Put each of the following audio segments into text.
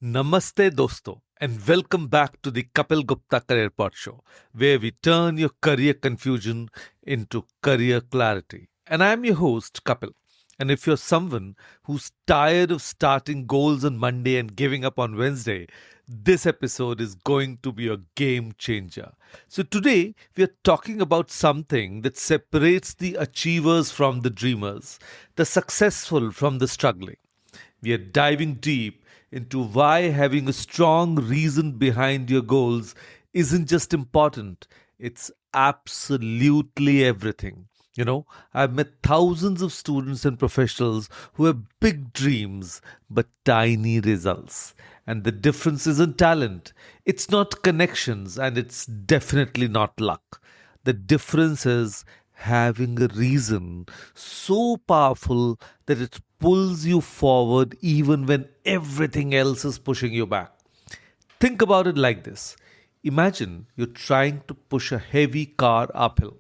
Namaste dosto and welcome back to the Kapil Gupta Career Pod Show, where we turn your career confusion into career clarity. And I'm your host, Kapil. And if you're someone who's tired of starting goals on Monday and giving up on Wednesday, this episode is going to be a game changer. So today we are talking about something that separates the achievers from the dreamers, the successful from the struggling. We are diving deep into why having a strong reason behind your goals isn't just important, it's absolutely everything. I've met thousands of students and professionals who have big dreams but tiny results. And the difference isn't talent, it's not connections, and it's definitely not luck. The difference is having a reason so powerful that it pulls you forward even when everything else is pushing you back. Think about it like this. Imagine you're trying to push a heavy car uphill.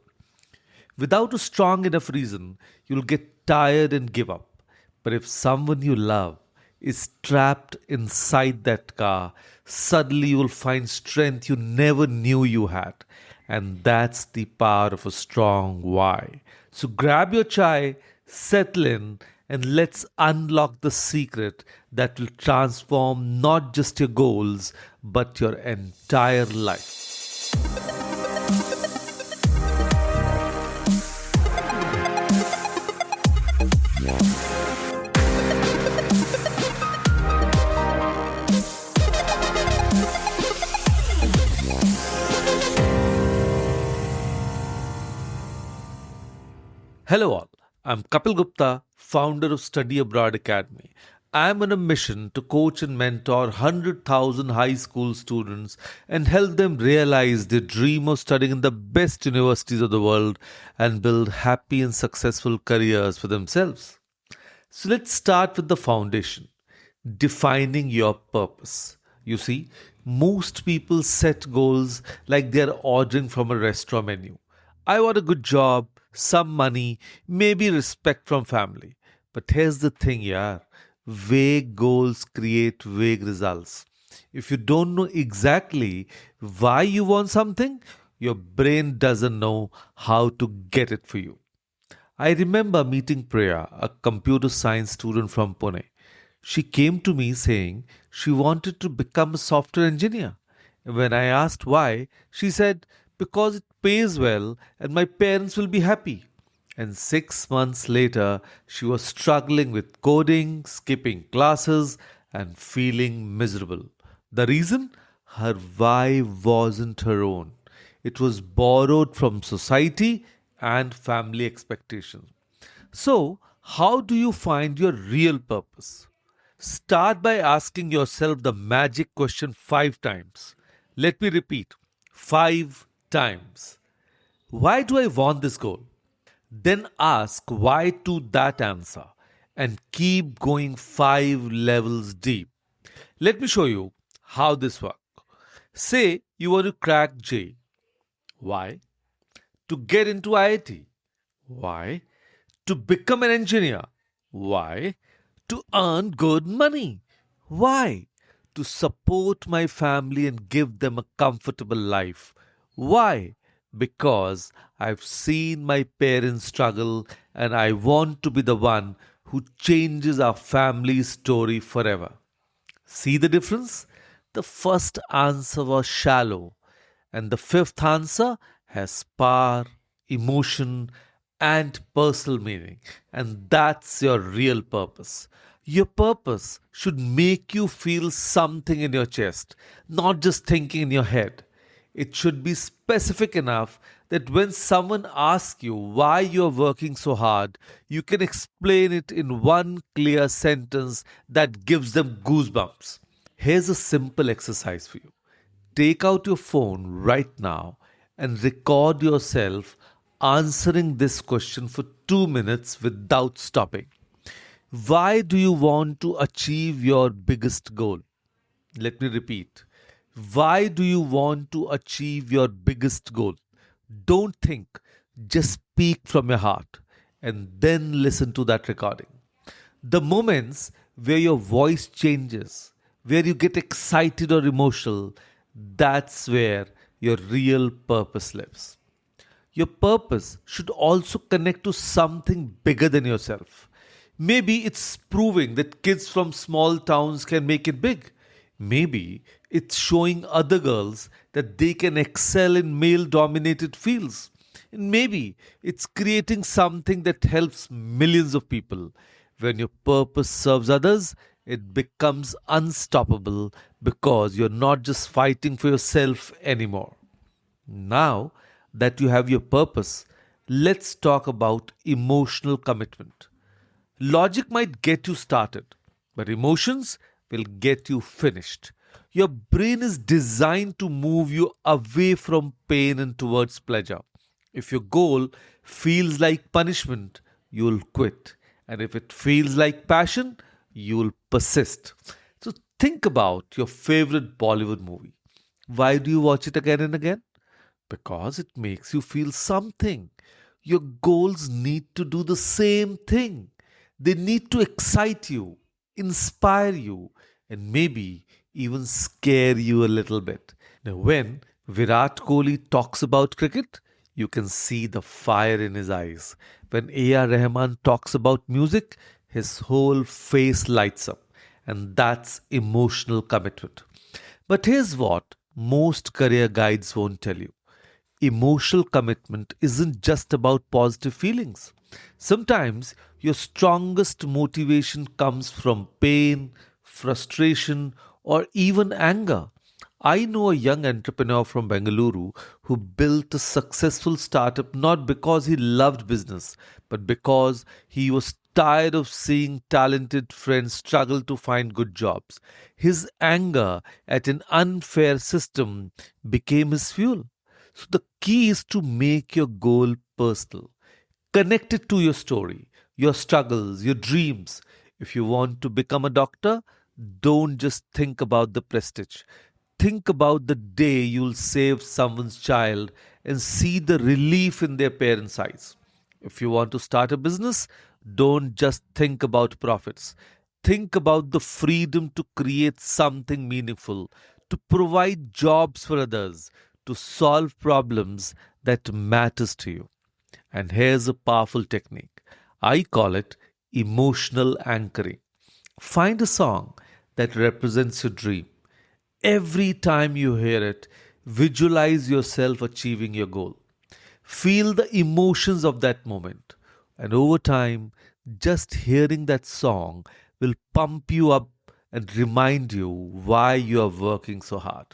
Without a strong enough reason, you'll get tired and give up. But if someone you love is trapped inside that car, suddenly you will find strength you never knew you had. And that's the power of a strong why. So grab your chai, settle in, and let's unlock the secret that will transform not just your goals, but your entire life. Hello, all. I'm Kapil Gupta, founder of Study Abroad Academy. I'm on a mission to coach and mentor 100,000 high school students and help them realize their dream of studying in the best universities of the world and build happy and successful careers for themselves. So let's start with the foundation, defining your purpose. You see, most people set goals like they're ordering from a restaurant menu. I want a good job, some money, maybe respect from family. But here's the thing, yaar. Vague goals create vague results. If you don't know exactly why you want something, your brain doesn't know how to get it for you. I remember meeting Priya, a computer science student from Pune. She came to me saying she wanted to become a software engineer. When I asked why, she said, because it pays well and my parents will be happy. And 6 months later, she was struggling with coding, skipping classes, and feeling miserable. The reason? Her why wasn't her own. It was borrowed from society and family expectations. So, how do you find your real purpose? Start by asking yourself the magic question 5 times. Let me repeat 5 times. Why do I want this goal? Then ask why to that answer and keep going 5 levels deep. Let me show you how this works. Say you want to crack J. Why? To get into IIT. Why? To become an engineer. Why? To earn good money. Why? To support my family and give them a comfortable life. Why? Because I've seen my parents struggle and I want to be the one who changes our family's story forever. See the difference? The first answer was shallow, and the fifth answer has power, emotion, and personal meaning. And that's your real purpose. Your purpose should make you feel something in your chest, not just thinking in your head. It should be specific enough that when someone asks you why you're working so hard, you can explain it in one clear sentence that gives them goosebumps. Here's a simple exercise for you. Take out your phone right now and record yourself answering this question for 2 minutes without stopping. Why do you want to achieve your biggest goal? Let me repeat. Why do you want to achieve your biggest goal? Don't think, just speak from your heart and then listen to that recording. The moments where your voice changes, where you get excited or emotional, that's where your real purpose lives. Your purpose should also connect to something bigger than yourself. Maybe it's proving that kids from small towns can make it big. Maybe it's showing other girls that they can excel in male dominated fields. And maybe it's creating something that helps millions of people. When your purpose serves others, it becomes unstoppable because you're not just fighting for yourself anymore. Now that you have your purpose, let's talk about emotional commitment. Logic might get you started, but emotions will get you finished. Your brain is designed to move you away from pain and towards pleasure. If your goal feels like punishment, you'll quit. And if it feels like passion, you'll persist. So think about your favorite Bollywood movie. Why do you watch it again and again? Because it makes you feel something. Your goals need to do the same thing. They need to excite you, inspire you, and maybe even scare you a little bit. Now, when Virat Kohli talks about cricket, you can see the fire in his eyes. When A.R. Rahman talks about music, his whole face lights up. And that's emotional commitment. But here's what most career guides won't tell you: emotional commitment isn't just about positive feelings. Sometimes your strongest motivation comes from pain, frustration, or even anger. I know a young entrepreneur from Bengaluru who built a successful startup not because he loved business, but because he was tired of seeing talented friends struggle to find good jobs. His anger at an unfair system became his fuel. So the key is to make your goal personal. Connect it to your story, your struggles, your dreams. If you want to become a doctor, don't just think about the prestige. Think about the day you'll save someone's child and see the relief in their parents' eyes. If you want to start a business, don't just think about profits. Think about the freedom to create something meaningful, to provide jobs for others, to solve problems that matters to you. And here's a powerful technique. I call it emotional anchoring. Find a song that represents your dream. Every time you hear it, visualize yourself achieving your goal. Feel the emotions of that moment. And over time, just hearing that song will pump you up and remind you why you are working so hard.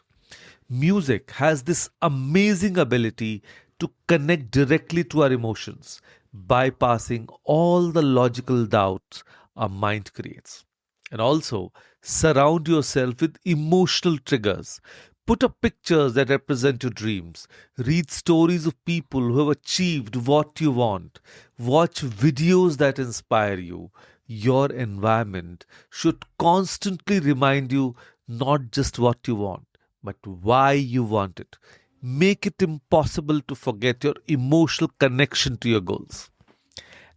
Music has this amazing ability to connect directly to our emotions, bypassing all the logical doubts our mind creates. And also, surround yourself with emotional triggers. Put up pictures that represent your dreams. Read stories of people who have achieved what you want. Watch videos that inspire you. Your environment should constantly remind you not just what you want, but why you want it. Make it impossible to forget your emotional connection to your goals.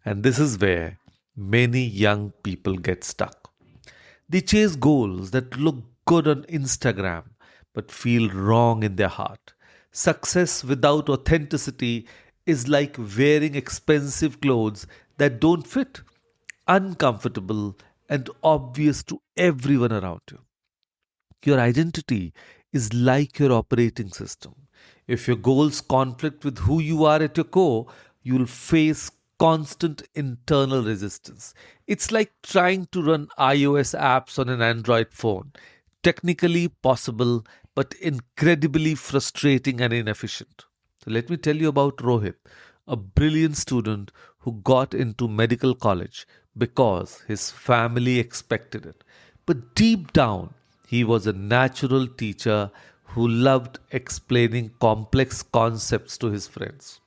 And this is where many young people get stuck. They chase goals that look good on Instagram but feel wrong in their heart. Success without authenticity is like wearing expensive clothes that don't fit, uncomfortable, and obvious to everyone around you. Your identity is like your operating system. If your goals conflict with who you are at your core, you'll face constant internal resistance. It's like trying to run iOS apps on an Android phone. Technically possible, but incredibly frustrating and inefficient. So let me tell you about Rohit, a brilliant student who got into medical college because his family expected it. But deep down, he was a natural teacher who loved explaining complex concepts to his friends.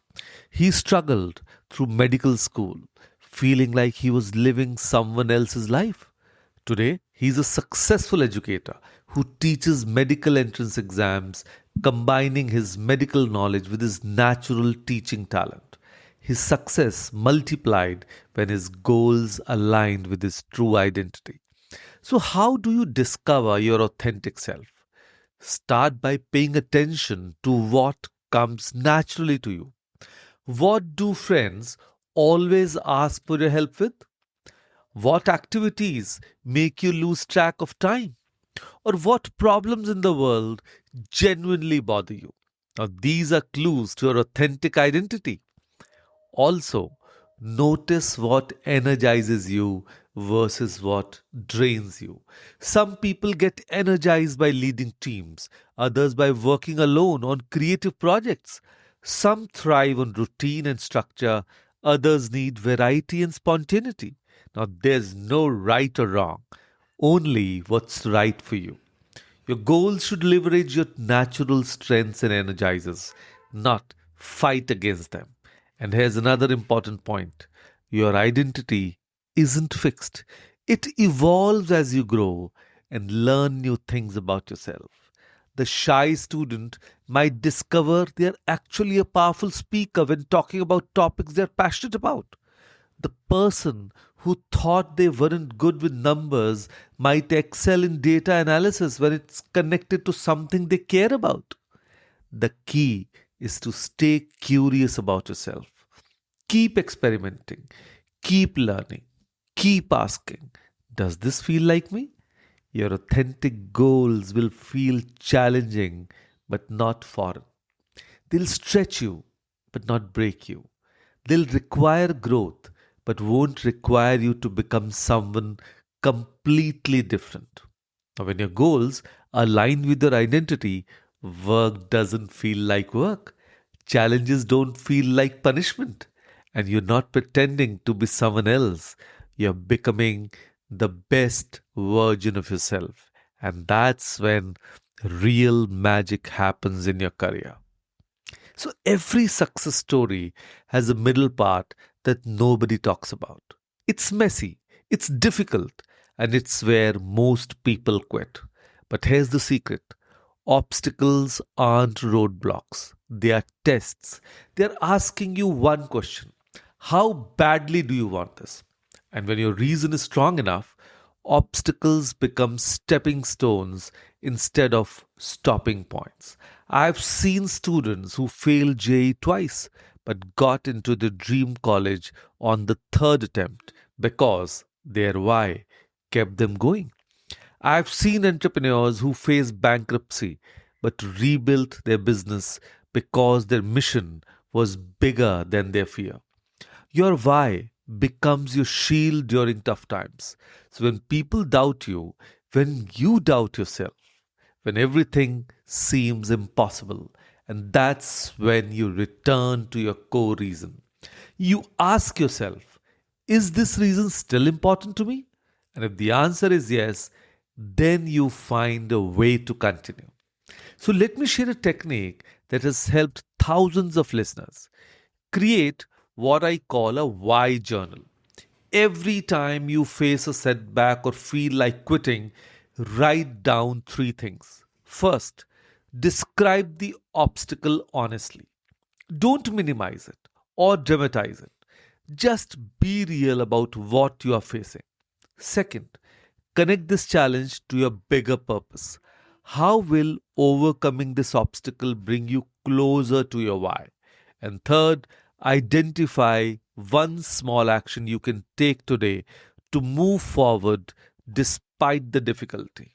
He struggled through medical school, feeling like he was living someone else's life. Today, he's a successful educator who teaches medical entrance exams, combining his medical knowledge with his natural teaching talent. His success multiplied when his goals aligned with his true identity. So, how do you discover your authentic self? Start by paying attention to what comes naturally to you. What do friends always ask for your help with? What activities make you lose track of time? Or what problems in the world genuinely bother you? Now, these are clues to your authentic identity. Also, notice what energizes you versus what drains you. Some people get energized by leading teams, others by working alone on creative projects. Some thrive on routine and structure, others need variety and spontaneity. Now, there's no right or wrong, only what's right for you. Your goals should leverage your natural strengths and energizers, not fight against them. And here's another important point: your identity isn't fixed, it evolves as you grow and learn new things about yourself. The shy student might discover they're actually a powerful speaker when talking about topics they're passionate about. The person who thought they weren't good with numbers might excel in data analysis when it's connected to something they care about. The key is to stay curious about yourself. Keep experimenting, keep learning, keep asking, does this feel like me? Your authentic goals will feel challenging but not foreign. They'll stretch you but not break you. They'll require growth but won't require you to become someone completely different. Now, when your goals align with your identity, work doesn't feel like work. Challenges don't feel like punishment. And you're not pretending to be someone else. You're becoming the best version of yourself. And that's when real magic happens in your career. So every success story has a middle part that nobody talks about. It's messy, it's difficult, and it's where most people quit. But here's the secret: obstacles aren't roadblocks, they are tests. They're asking you one question: how badly do you want this? And when your reason is strong enough, obstacles become stepping stones instead of stopping points. I've seen students who failed JE twice but got into the dream college on the third attempt because their why kept them going. I've seen entrepreneurs who faced bankruptcy but rebuilt their business because their mission was bigger than their fear. Your why becomes your shield during tough times. So when people doubt you, when you doubt yourself, when everything seems impossible, and that's when you return to your core reason. You ask yourself, is this reason still important to me? And if the answer is yes, then you find a way to continue. So let me share a technique that has helped thousands of listeners. Create what I call a why journal. Every time you face a setback or feel like quitting, write down three things. First, describe the obstacle honestly. Don't minimize it or dramatize it. Just be real about what you are facing. Second, connect this challenge to your bigger purpose. How will overcoming this obstacle bring you closer to your why? And third, identify one small action you can take today to move forward despite the difficulty.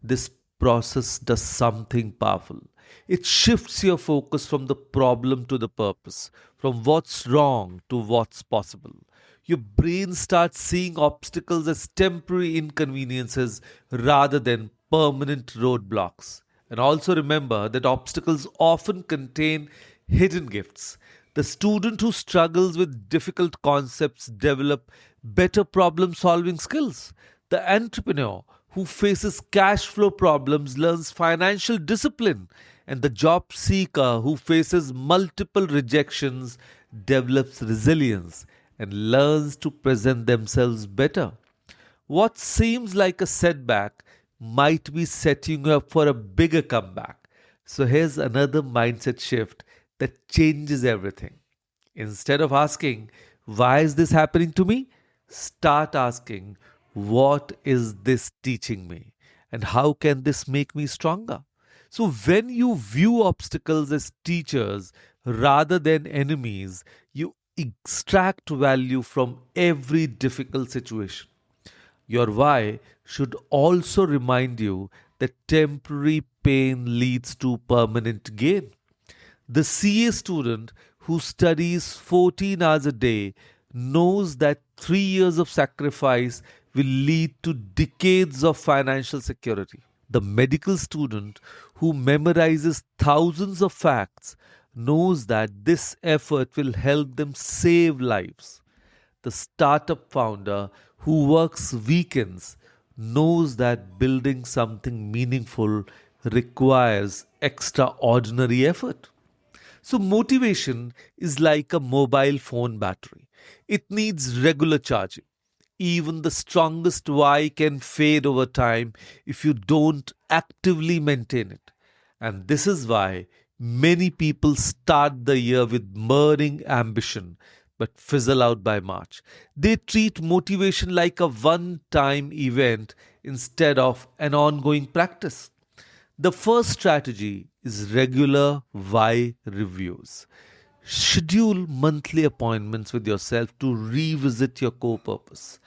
This process does something powerful. It shifts your focus from the problem to the purpose, from what's wrong to what's possible. Your brain starts seeing obstacles as temporary inconveniences rather than permanent roadblocks. And also remember that obstacles often contain hidden gifts. The student who struggles with difficult concepts develop better problem solving skills. The entrepreneur who faces cash flow problems learns financial discipline, and the job seeker who faces multiple rejections develops resilience and learns to present themselves better. What seems like a setback might be setting you up for a bigger comeback. So here's another mindset shift that changes everything. Instead of asking, why is this happening to me? Start asking, What is this teaching me? And how can this make me stronger? So, when you view obstacles as teachers rather than enemies, you extract value from every difficult situation. Your why should also remind you that temporary pain leads to permanent gain. The CA student who studies 14 hours a day knows that 3 years of sacrifice will lead to decades of financial security. The medical student who memorizes thousands of facts knows that this effort will help them save lives. The startup founder who works weekends knows that building something meaningful requires extraordinary effort. So, motivation is like a mobile phone battery. It needs regular charging. Even the strongest why can fade over time if you don't actively maintain it. And this is why many people start the year with burning ambition but fizzle out by March. They treat motivation like a one time event instead of an ongoing practice. The first strategy is regular why reviews. Schedule monthly appointments with yourself to revisit your core purpose.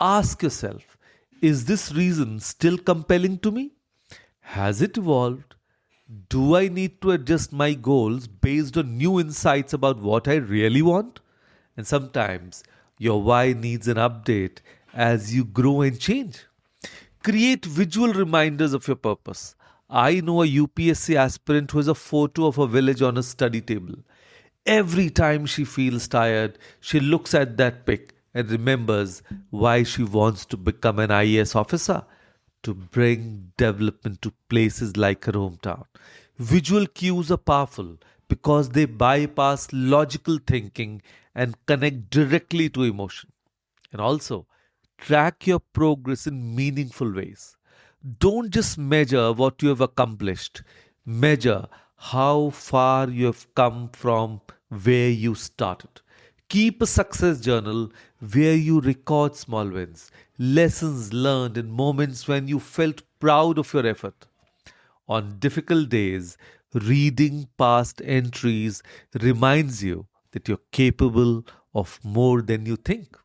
Ask yourself, is this reason still compelling to me? Has it evolved? Do I need to adjust my goals based on new insights about what I really want? And sometimes your why needs an update as you grow and change. Create visual reminders of your purpose. I know a UPSC aspirant who has a photo of a village on a study table. Every time she feels tired, she looks at that pic and remembers why she wants to become an IAS officer, to bring development to places like her hometown. Visual cues are powerful because they bypass logical thinking and connect directly to emotion. And also, track your progress in meaningful ways. Don't just measure what you have accomplished, measure how far you have come from where you started. Keep a success journal where you record small wins, lessons learned, and moments when you felt proud of your effort. On difficult days, reading past entries reminds you that you're capable of more than you think.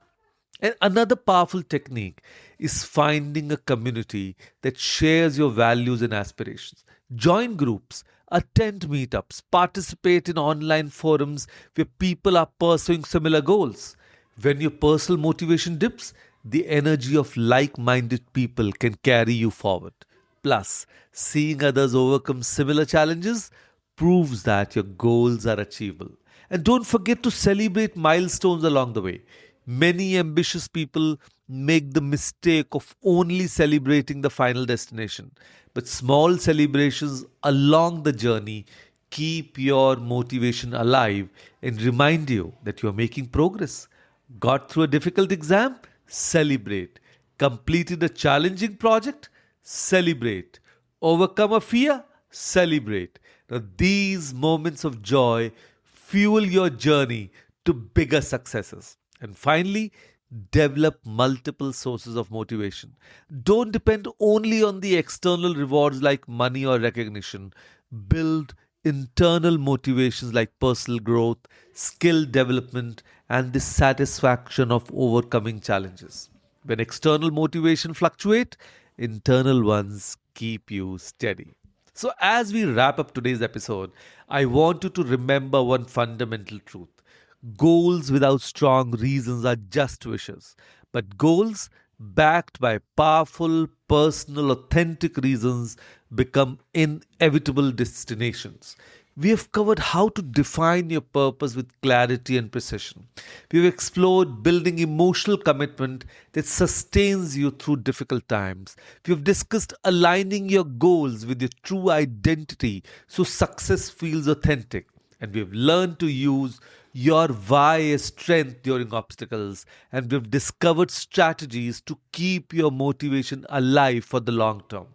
And another powerful technique is finding a community that shares your values and aspirations. Join groups, attend meetups, participate in online forums where people are pursuing similar goals. When your personal motivation dips, the energy of like minded people can carry you forward. Plus, seeing others overcome similar challenges proves that your goals are achievable. And don't forget to celebrate milestones along the way. Many ambitious people make the mistake of only celebrating the final destination, but small celebrations along the journey keep your motivation alive and remind you that you are making progress. Got through a difficult exam? Celebrate. Completed a challenging project? Celebrate. Overcome a fear? Celebrate. Now, these moments of joy fuel your journey to bigger successes. And finally, develop multiple sources of motivation. Don't depend only on the external rewards like money or recognition. Build internal motivations like personal growth, skill development, and the satisfaction of overcoming challenges. When external motivation fluctuate, internal ones keep you steady. So as we wrap up today's episode, I want you to remember one fundamental truth. Goals without strong reasons are just wishes, but goals backed by powerful, personal, authentic reasons become inevitable destinations. We have covered how to define your purpose with clarity and precision. We've explored building emotional commitment that sustains you through difficult times. We've discussed aligning your goals with your true identity so success feels authentic. And we've learned to use your why as strength during obstacles. And we've discovered strategies to keep your motivation alive for the long term.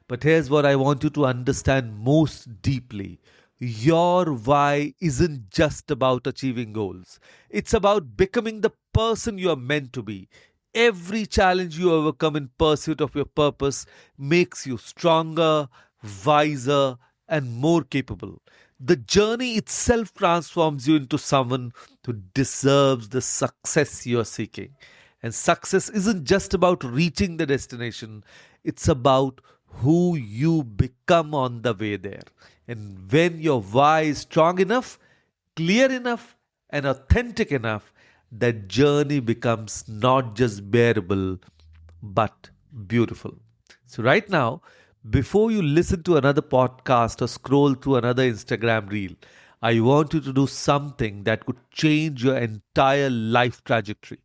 But here's what I want you to understand most deeply. Your why isn't just about achieving goals. It's about becoming the person you are meant to be. Every challenge you overcome in pursuit of your purpose makes you stronger, wiser, and more capable. The journey itself transforms you into someone who deserves the success you are seeking. And success isn't just about reaching the destination, it's about who you become on the way there. And when your why is strong enough, clear enough, and authentic enough, that journey becomes not just bearable but beautiful. So, right now, before you listen to another podcast or scroll through another Instagram reel, I want you to do something that could change your entire life trajectory.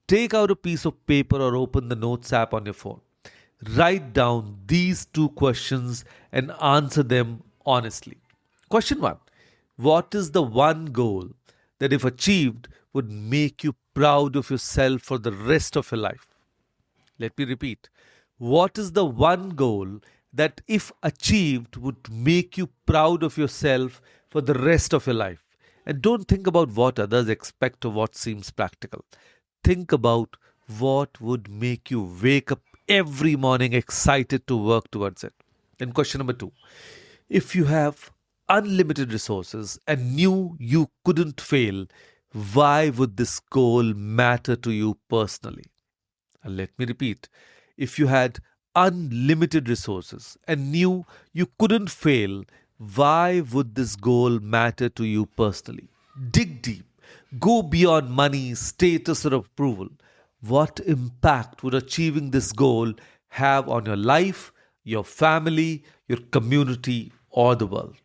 Take out a piece of paper or open the Notes app on your phone. Write down these two questions and answer them honestly. Question 1. What is the one goal that, if achieved, would make you proud of yourself for the rest of your life? Let me repeat. What is the one goal that, if achieved, would make you proud of yourself for the rest of your life? And don't think about what others expect or what seems practical. Think about what would make you wake up every morning excited to work towards it. And question number 2. If you have unlimited resources and knew you couldn't fail, why would this goal matter to you personally? And let me repeat. If you had unlimited resources and knew you couldn't fail, why would this goal matter to you personally? Dig deep. Go beyond money, status, or approval. What impact would achieving this goal have on your life, your family, your community, or the world?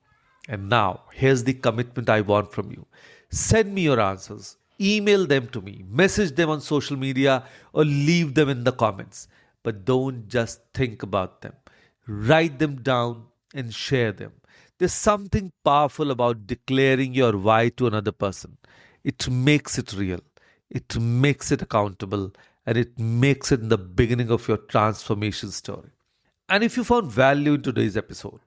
And now, here's the commitment I want from you. Send me your answers, email them to me, message them on social media, or leave them in the comments. But don't just think about them. Write them down and share them. There's something powerful about declaring your why to another person. It makes it real, it makes it accountable, and it makes it the beginning of your transformation story. And if you found value in today's episode,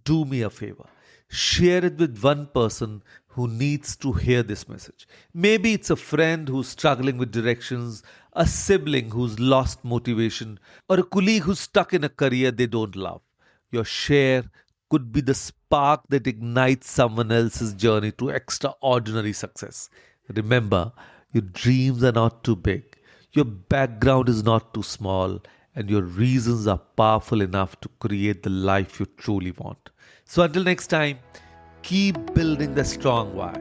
do me a favor. Share it with one person who needs to hear this message. Maybe it's a friend who's struggling with directions, a sibling who's lost motivation, or a colleague who's stuck in a career they don't love. Your share could be the spark that ignites someone else's journey to extraordinary success. Remember, your dreams are not too big, your background is not too small, and your reasons are powerful enough to create the life you truly want. So until next time, keep building the strong why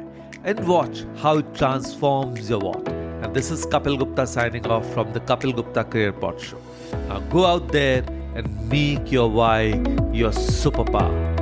and watch how it transforms your what. And this is Kapil Gupta signing off from the Kapil Gupta Career Pod Show. Now go out there and make your why your superpower.